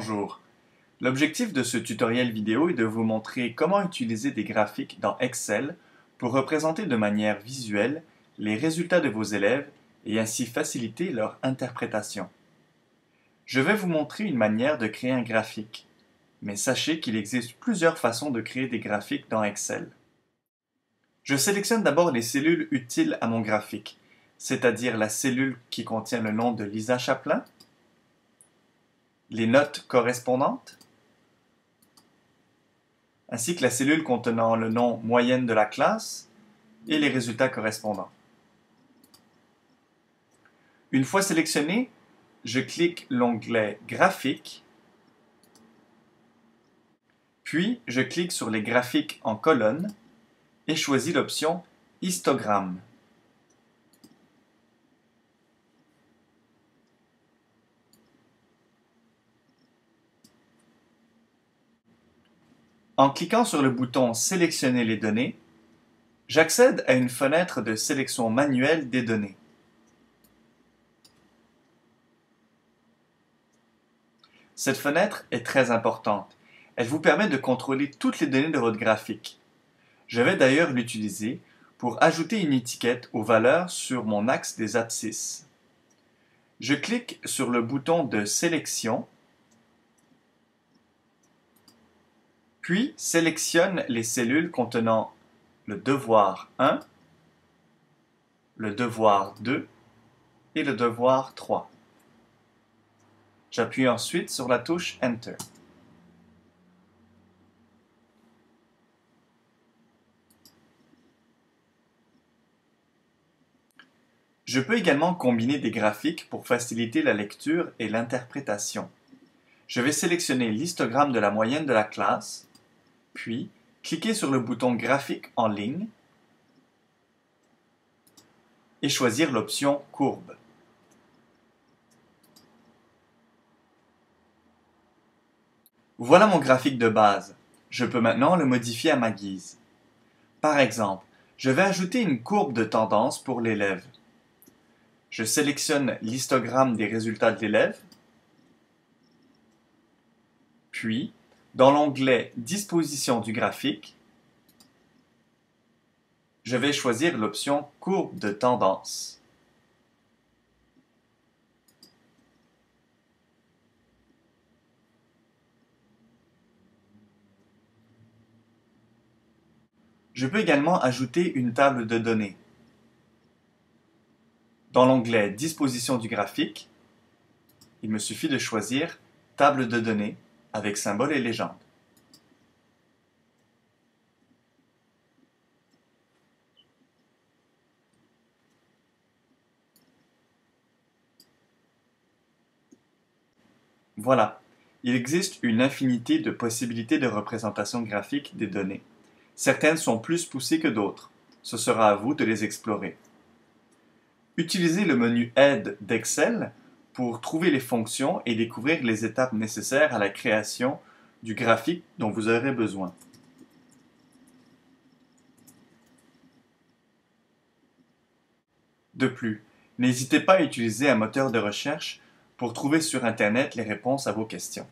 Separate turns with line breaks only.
Bonjour. L'objectif de ce tutoriel vidéo est de vous montrer comment utiliser des graphiques dans Excel pour représenter de manière visuelle les résultats de vos élèves et ainsi faciliter leur interprétation. Je vais vous montrer une manière de créer un graphique, mais sachez qu'il existe plusieurs façons de créer des graphiques dans Excel. Je sélectionne d'abord les cellules utiles à mon graphique, c'est-à-dire la cellule qui contient le nom de Lisa Chaplin, les notes correspondantes, ainsi que la cellule contenant le nom moyenne de la classe et les résultats correspondants. Une fois sélectionné, je clique l'onglet Graphiques, puis je clique sur les graphiques en colonne et choisis l'option Histogramme. En cliquant sur le bouton Sélectionner les données, j'accède à une fenêtre de sélection manuelle des données. Cette fenêtre est très importante. Elle vous permet de contrôler toutes les données de votre graphique. Je vais d'ailleurs l'utiliser pour ajouter une étiquette aux valeurs sur mon axe des abscisses. Je clique sur le bouton de sélection, puis sélectionne les cellules contenant le devoir 1, le devoir 2 et le devoir 3. J'appuie ensuite sur la touche Enter. Je peux également combiner des graphiques pour faciliter la lecture et l'interprétation. Je vais sélectionner l'histogramme de la moyenne de la classe, puis cliquer sur le bouton Graphique en ligne et choisir l'option Courbe. Voilà mon graphique de base. Je peux maintenant le modifier à ma guise. Par exemple, je vais ajouter une courbe de tendance pour l'élève. Je sélectionne l'histogramme des résultats de l'élève, puis, dans l'onglet Disposition du graphique, je vais choisir l'option Courbe de tendance. Je peux également ajouter une table de données. Dans l'onglet Disposition du graphique, il me suffit de choisir Table de données avec symbole et légende. Voilà, il existe une infinité de possibilités de représentation graphique des données. Certaines sont plus poussées que d'autres. Ce sera à vous de les explorer. Utilisez le menu Aide d'Excel pour trouver les fonctions et découvrir les étapes nécessaires à la création du graphique dont vous aurez besoin. De plus, n'hésitez pas à utiliser un moteur de recherche pour trouver sur Internet les réponses à vos questions.